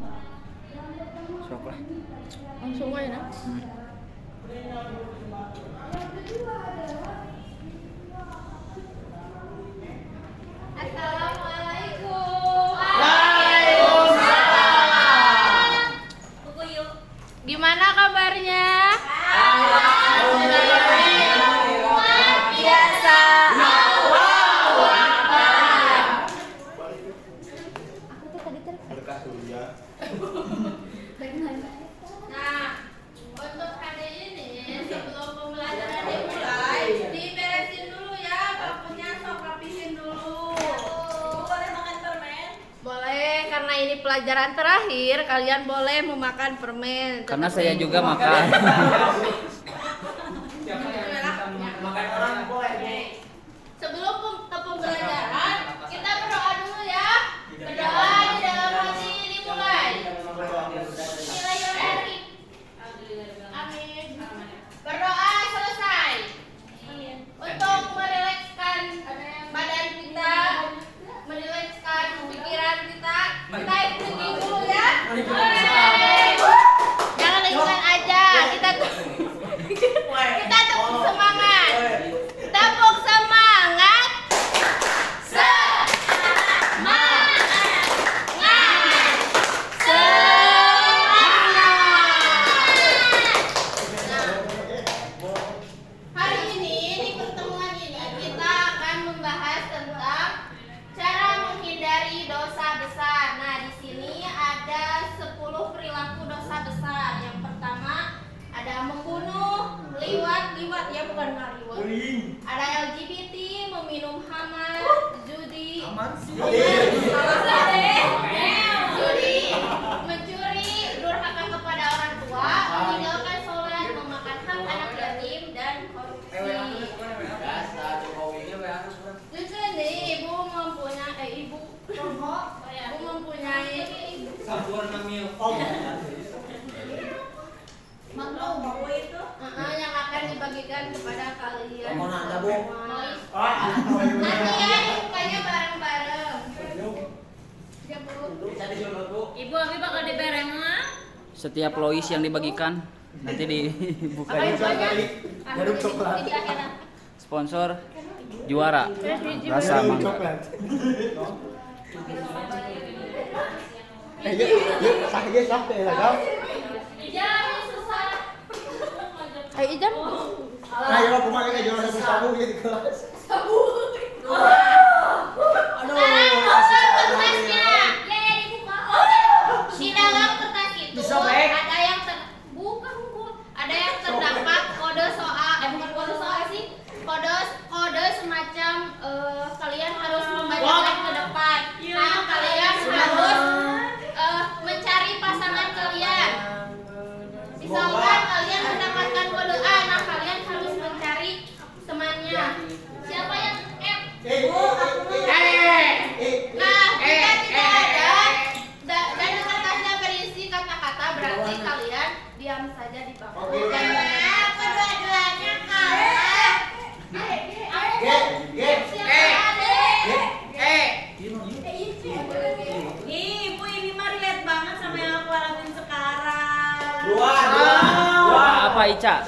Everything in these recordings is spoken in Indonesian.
Sok lah. Langsung aja nah. Assalamualaikum. Waalaikumsalam. Gimana kabarnya? Biasa. Nah, untuk hari ini sebelum pembelajaran dimulai, diberesin dulu ya, bangkunya sok rapihin dulu. Boleh makan permen? Boleh, karena ini pelajaran terakhir, kalian boleh memakan permen. Karena saya juga makan. Makan orang boleh. Sebelum ke pembelajaran, kita berdoa dulu ya. Berdoa di dalam hati dimulai. Bismillahirrahmanirrahim. Amin. Berdoa selesai. Untuk merilekskan badan kita, merilekskan pikiran kita, kita ikutin dulu ya. Jangan lingkungan aja, kita tepuk semangat. Tepuk semangat. Hari ini di pertemuan ini kita akan membahas tentang cara menghindari dosa besar. Nah, di sini ada 10 perilaku dosa besar. Yang pertama ada membunuh, liwat ya bukan ngaliwat. Ada LGBT, meminum khamar, judi, judi, mencuri, durhaka kepada orang tua, meninggalkan sholat, memakan hak anak yatim, dan korupsi. Lucu nih, ibu mempunyai yang akan dibagikan kepada kalian. Nanti ya dibukanya bareng-bareng. Ya, Bu. Ibu Abi bakal dibereng mah? Setiap Lois yang dibagikan nanti dibuka. Garuk coklat. Sponsor juara rasa mangga. Jangan susah. Ayo Ijan. Sekarang kertasnya. Ya dibuka. Di dalam kertas itu ada yang bukan. Ada yang terdapat kode soal, bukan kode soal sih. Kode semacam kalian harus membacakan ke depan. Nah, kalian harus mencari pasangan kalian. Misalkan kalian mendapatkan kode A, nah kalian harus mencari temannya. Siapa yang F? Nah, jika tidak ada dan kertasnya berisi kata-kata, berarti kalian diam saja di bawah. Kedua-duanya kalah. Ibu ini mah relate banget sama yang aku alamin sekarang. Apa Ica?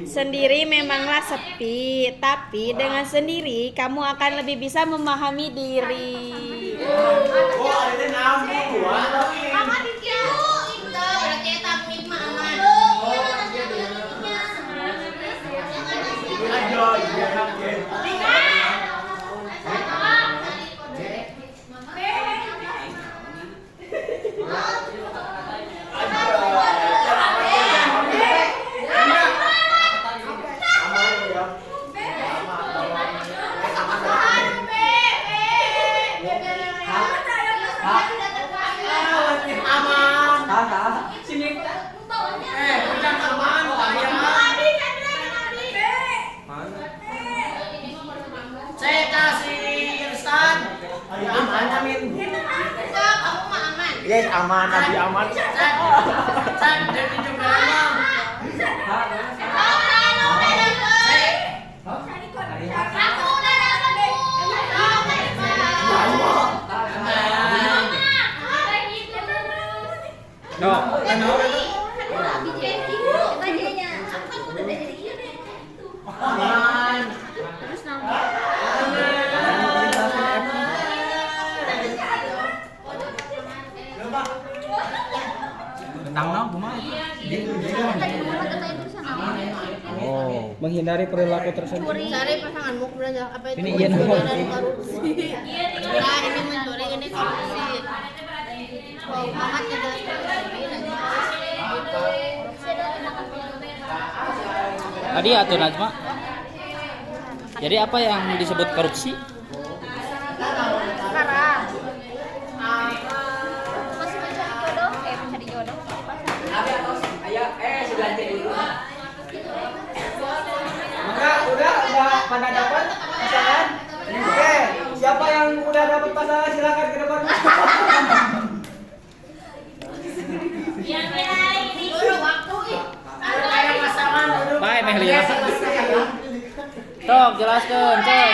Sendiri memanglah sepi, tapi dengan sendiri kamu akan lebih bisa memahami diri. Mama dikira itu berarti takmid mah aman. Yes, aman, Nabi aman. No. Terus nama Tentang no, kumaha? Oh, menghindari perilaku tersebut. cari pasanganmu kemudian apa itu Ini iya nama. korupsi. Nah, ini mencuri, ini korupsi. Oh, Mamat ngejelaskan Tadi atau Najma? Jadi apa yang disebut korupsi? Sekarang masih mencari jodoh, mencari jodoh. Udah pada dapat pasangan? Oke, siapa yang udah dapat pasangan silakan ke depan. Yang lain ini waktu Baik, Mehlia. Sok, jelaskan, coy.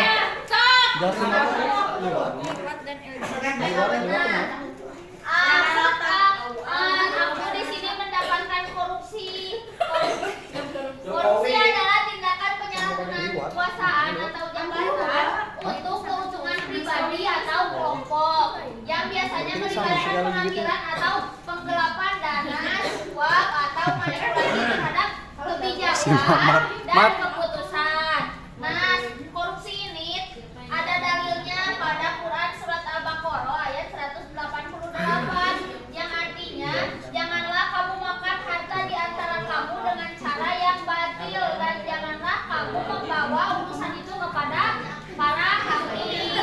Aku di sini mendapatkan korupsi. Korupsi adalah tindakan penyalahgunaan kekuasaan atau jabatan untuk keuntungan pribadi atau kelompok yang biasanya melibatkan pengambilan atau penggelapan dana, suap atau manipulasi terhadap kebijakan dan keputusan. Nah, korupsi ini ada dalilnya pada Quran surat Al-Baqarah ayat 188 yang artinya janganlah kamu makan harta di antara kamu dengan cara yang batil dan janganlah kamu membawa urusan itu kepada para hakim.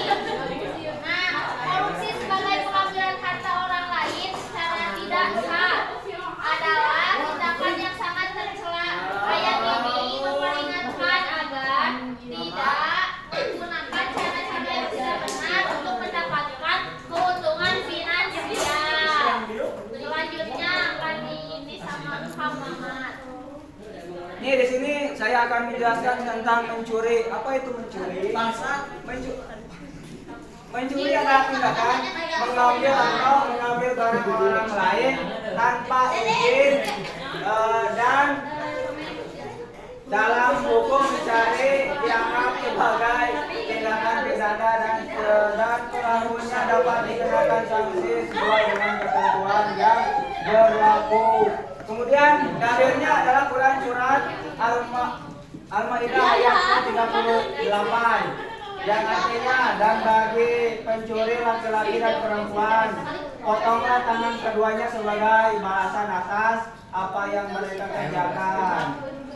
Nah, korupsi sebagai pengambilan harta orang lain secara tidak sah adalah tindakan yang sangat tercela. Ayat ini memperingatkan agar tidak menggunakan cara-cara yang tidak benar untuk mendapatkan keuntungan finansial. Selanjutnya akan ini sama Muhammad. Nih di sini saya akan menjelaskan tentang mencuri. Apa itu mencuri? Mencuri adalah tindakan mengambil atau mengambil barang orang lain tanpa izin dan dalam hukum mencari dianggap sebagai tindakan pidana dan pelakunya dapat dikenakan sanksi sesuai dengan ketentuan yang berlaku. Kemudian dalilnya adalah Quran surat Al-Maidah ayat 38 yang artinya dan bagi pencuri laki-laki dan perempuan potonglah tangan keduanya sebagai balasan atas apa yang mereka kerjakan.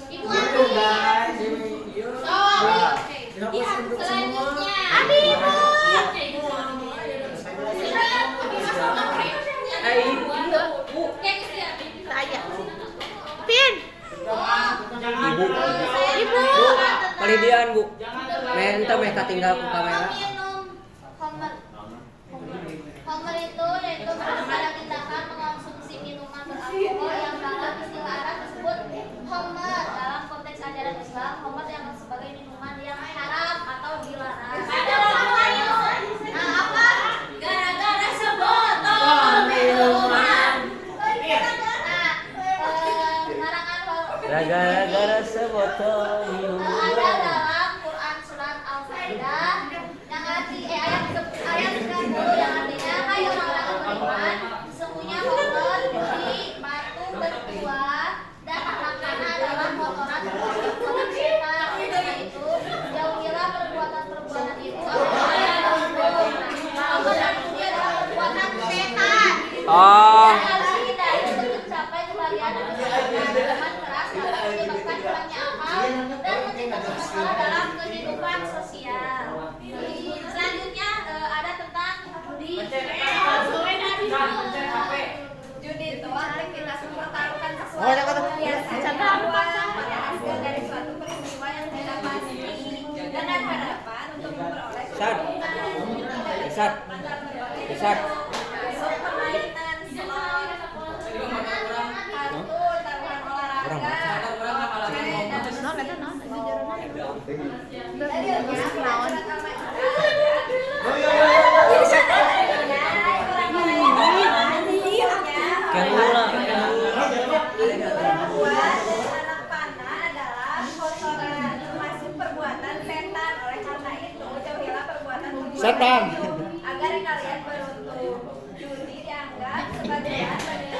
Itu guys. Selanjutnya Pin, Ibu, palidian Bu. Ente mereka tinggal ku kamera. Homer itu yaitu pada tindakan mengonsumsi minuman beralkohol yang dalam istilah Arab disebut homer. Dalam konteks ajaran Islam, homer dianggap sebagai minuman yang haram atau dilarang. Nah, apa? gara-gara sebotol minuman. Gara-gara sebotol minuman. Ada dalam Quran surat Al-Maidah yang ayat 90 yang artinya hai orang-orang yang beriman, sesungguhnya homer, judi, batu bertuah dan anak panah adalah kotoran setan. Karena itu jauhilah perbuatan-perbuatan itu apabila yang homer dan judi adalah perbuatan setan. Oh. Dan harus dihindari untuk mencapai kebahagiaan dan kesenangan. Minuman keras dapat menyebabkan hilangnya akal dan menciptakan masalah dalam kehidupan sosial. Selanjutnya ada tentang judi. Judi itu aktivitas mempertaruhkan sesuatu hasil dari suatu peristiwa yang tidak pasti dengan harapan untuk memperoleh Sat. permainan slot, kartu, taruhan olahraga, Kayak Setan. Agar kalian beruntung. Judi dianggap sebagai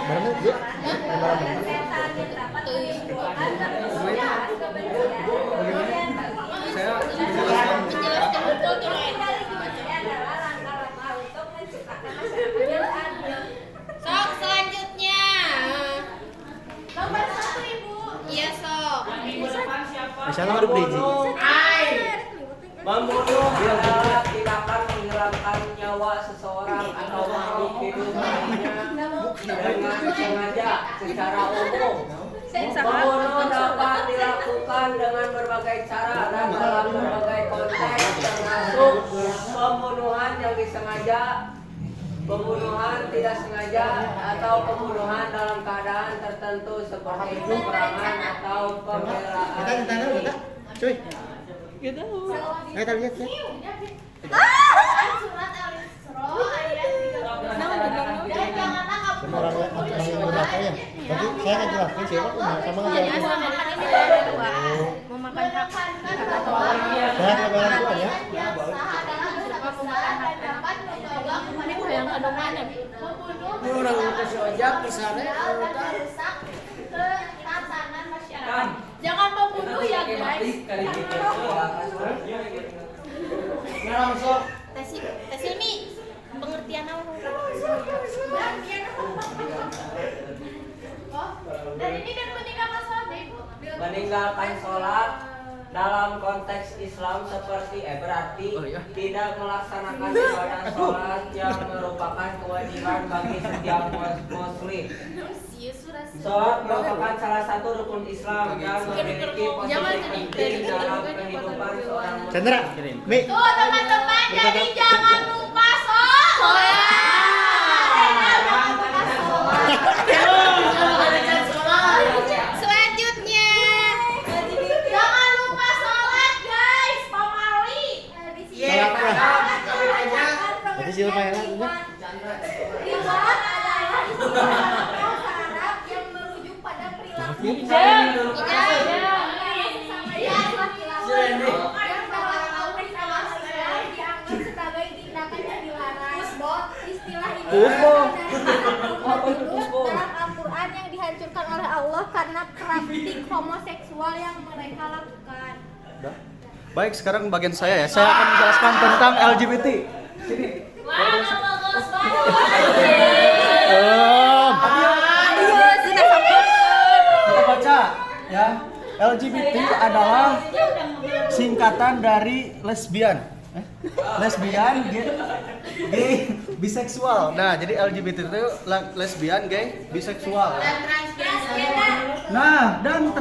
Bener, Bu. dan setan yang dapat menimbulkan kerusuhan, kebencian, kemudian Saya Menjelaskan betul tuh lain. ini adalah langkah-langkah untuk menciptakan masyarakat yang adil. Sok selanjutnya. Nomor 1 Ibu. Iya sok. Misalnya ada beli. Membunuh adalah tindakan menghilangkan nyawa seseorang atau makhluk hidup lainnya dengan sengaja secara umum. Membunuh dapat dilakukan dengan berbagai cara dan dalam berbagai konteks termasuk pembunuhan yang disengaja, pembunuhan tidak sengaja, atau pembunuhan dalam keadaan tertentu seperti peperangan atau pembelaan. Kita ditanya enggak? Cuy. Gitu. Kita lihat ya. Surat Al-Isra ayat 13. Dan janganlah kamu Sama orang yang berlatih. Jadi saya akan jelaskan siapa sama Jangan dengan sama makan ini ada dua. Mau makan hak. saya akan berlatih ya. Yang sah adalah bersama dan dapat menjaga kepada Yang kandungan ya. membunuh Orang kasih ojek ke sana. dan merusak ketahanan masyarakat. Jangan membunuh ya guys. Tes ilmi pengertian apa? Dan ini dan meninggalkan sholat ya ibu. Meninggalkan sholat dalam konteks Islam seperti berarti tidak melaksanakan ibadah sholat yang merupakan kewajiban bagi setiap muslim. Sholat merupakan salah satu rukun Islam dan memiliki posisi penting dalam kehidupan seorang muslim. Chandra, Mi. Tuh teman-teman, jadi jangan lupa sholat. Selanjutnya, jangan lupa sholat guys, pamali. Salah apa? Jadi siapa yang lain? Sholat adalah istilah bahasa Arab yang merujuk pada perilaku yang dalam Al-Quran dianggap sebagai tindakan yang dilarang. Istilah ini dalam Al-Quran yang dihancurkan oleh Allah karena praktik homoseksual yang mereka lakukan. baik, sekarang bagian saya ya. Saya akan menjelaskan tentang LGBT. Sini. Kita baca ya. LGBT adalah singkatan dari lesbian. Lesbian, gay, biseksual. Nah, jadi LGBT itu lesbian, gay, biseksual. Nah, dan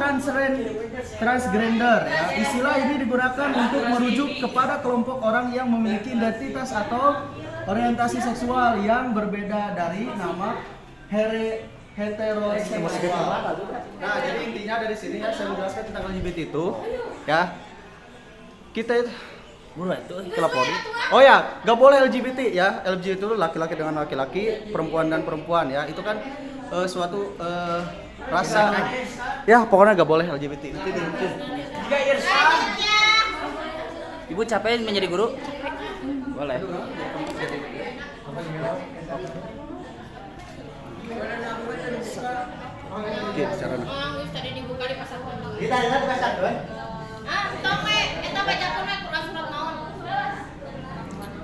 transgender. Ya. Istilah ini digunakan untuk merujuk kepada kelompok orang yang memiliki identitas atau orientasi seksual yang berbeda dari nama heteroseksual. Nah, jadi intinya dari sini ya saya menjelaskan tentang LGBT itu, ya. Kita itu kelapori. Oh ya, nggak boleh LGBT ya. LGBT itu laki-laki dengan laki-laki, perempuan dan perempuan ya. Itu kan suatu rasa. Ya, pokoknya nggak boleh LGBT. Ibu capek menjadi guru? Boleh. Oke, cara Tadi dibuka di pasar pondok. Kita lihat pasar doang. Tong we, eta bacakeun we Quran surat naon?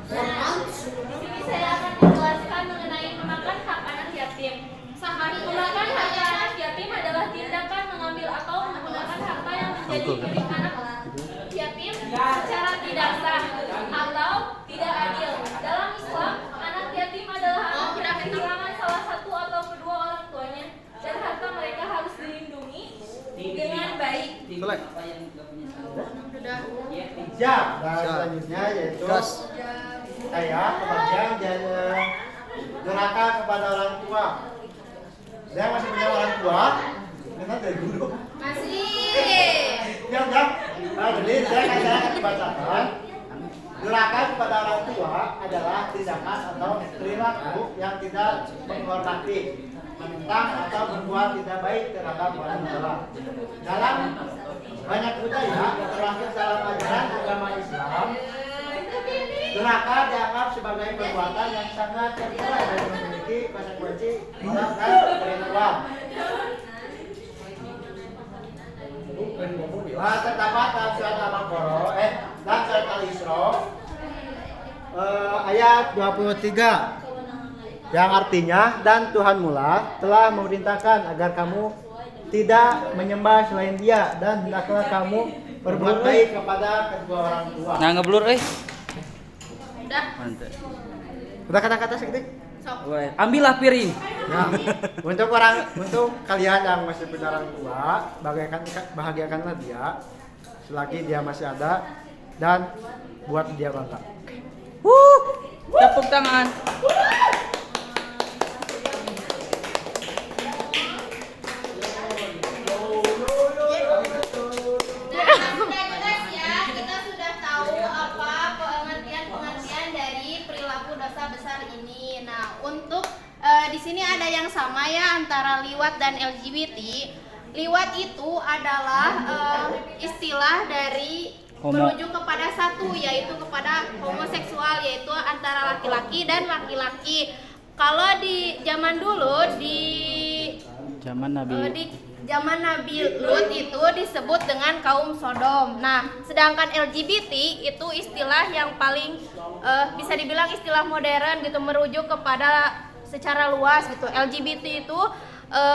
Di sini saya akan menjelaskan mengenai memakan hak anak yatim. Memakan hak anak yatim adalah tindakan mengambil atau menggunakan harta yang menjadi milik anak yatim secara tidak sah atau tidak adil. Dalam Islam, anak yatim adalah anak yang kehilangan salah satu atau kedua orang tuanya dan harta mereka harus dilindungi dengan baik. Selek. Siap. Nah, selanjutnya yaitu saya kebagian gerakan kepada orang tua. Saya masih punya orang tua. Kita dari guru. Masih. Ya. Nah, jadi saya akan bacakan. Gerakan kepada orang tua adalah tindakan atau perilaku yang tidak menghormati, menentang atau berbuat tidak baik terhadap orang tua. Dalam banyak budaya, termasuk dalam ajaran agama Islam, Durhaka dianggap sebagai perbuatan yang sangat tercela dan memiliki konsekuensi moral dan spiritual. Terdapat dalam surat Al-Baqarah dan surat Al-Isra ayat 23 yang artinya, dan Tuhanmulah telah memerintahkan agar kamu tidak menyembah selain Dia, dan hendaklah kamu berbuat baik kepada kedua orang tua. Nah ngeblur Udah. Mantap. Udah kata-kata sedikit. Sok. Wah, ambillah piring. Nah, untuk kalian yang masih punya orang tua, bahagiakanlah dia selagi dia masih ada dan buat dia bangga. Tepuk tangan. Nah, sudah jelas ya, kita sudah tahu apa pengertian dari perilaku dosa besar ini. Nah, untuk di sini ada yang sama ya antara liwat dan LGBT. Liwat itu adalah istilah dari merujuk kepada satu, yaitu kepada homoseksual, yaitu antara laki-laki dan laki-laki. Kalau di zaman dulu di Zaman Nabi Lut itu disebut dengan kaum Sodom. Nah, sedangkan LGBT itu istilah yang paling bisa dibilang istilah modern gitu, merujuk kepada secara luas gitu. LGBT itu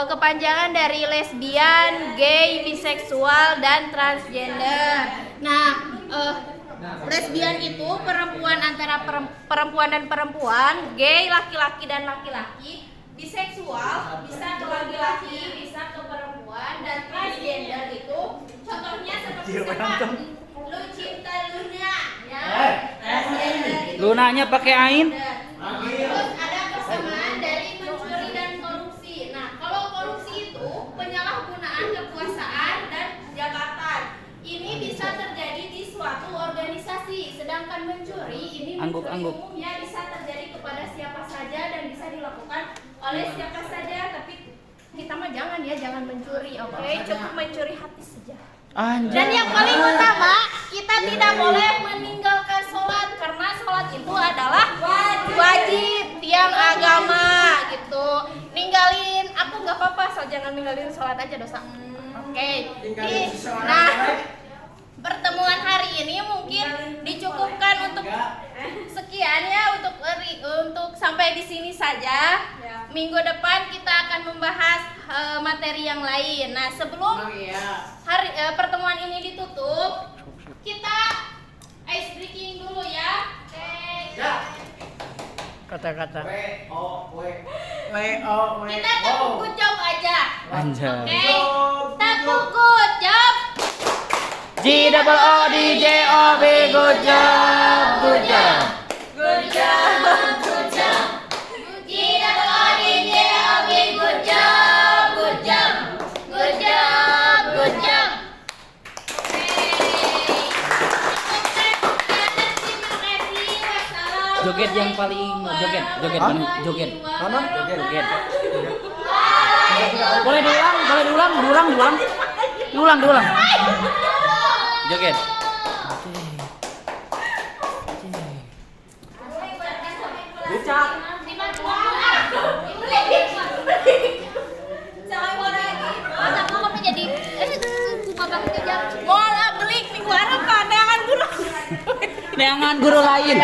kepanjangan dari lesbian, gay, biseksual, dan transgender. Nah, lesbian itu perempuan antara perempuan dan perempuan, gay laki-laki dan laki-laki, biseksual bisa ke laki-laki, bisa ke perempuan, dan transgender itu contohnya seperti siapa? Lucinta Luna, ya. Transgender itu. Lunanya pakai ain. Terus ada persamaan dari mencuri dan korupsi. Nah, kalau korupsi itu penyalahgunaan kekuasaan dan jabatan. Ini bisa terjadi di suatu organisasi, sedangkan mencuri ini umumnya bisa terjadi kepada siapa saja dan bisa dilakukan oleh siapa saja, tapi kita mah jangan mencuri, oke? Cukup mencuri hati saja. Dan yang paling utama, kita tidak boleh meninggalkan sholat karena sholat itu adalah wajib tiang agama gitu. Ninggalin aku nggak apa-apa, so jangan ninggalin sholat aja dosa. Oke. Nah, pertemuan hari ini mungkin dicukupkan untuk sekian ya, untuk sampai di sini saja. Minggu depan kita akan membahas materi yang lain. Nah, sebelum pertemuan ini ditutup, kita ice breaking dulu ya. Kata-kata. Kita tepuk good job aja. Anjay. Oke. Tepuk good job. G-double-O-D-J-O-B, good job, good job. Good job, good job. G-double-O-D-J-O-B, good job, good job. Good job, good job. Joget yang paling joget. Mana? Joget. Boleh diulang. Joget. Neangan guru lain.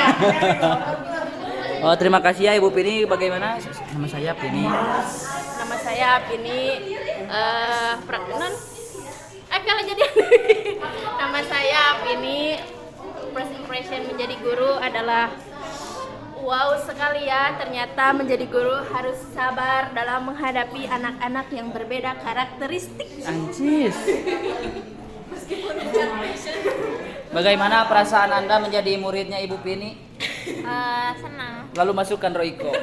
Oh, terima kasih ya Ibu Pini. Bagaimana? Nama saya Pini. Nama saya Pini. Kalau jadi nama saya Pini. First impression menjadi guru adalah wow sekali ya. Ternyata menjadi guru harus sabar dalam menghadapi anak-anak yang berbeda karakteristik. Anjis. Bagaimana perasaan Anda menjadi muridnya Ibu Pini? Senang. Lalu masukkan Royko.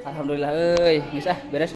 Alhamdulillah, bisa beres.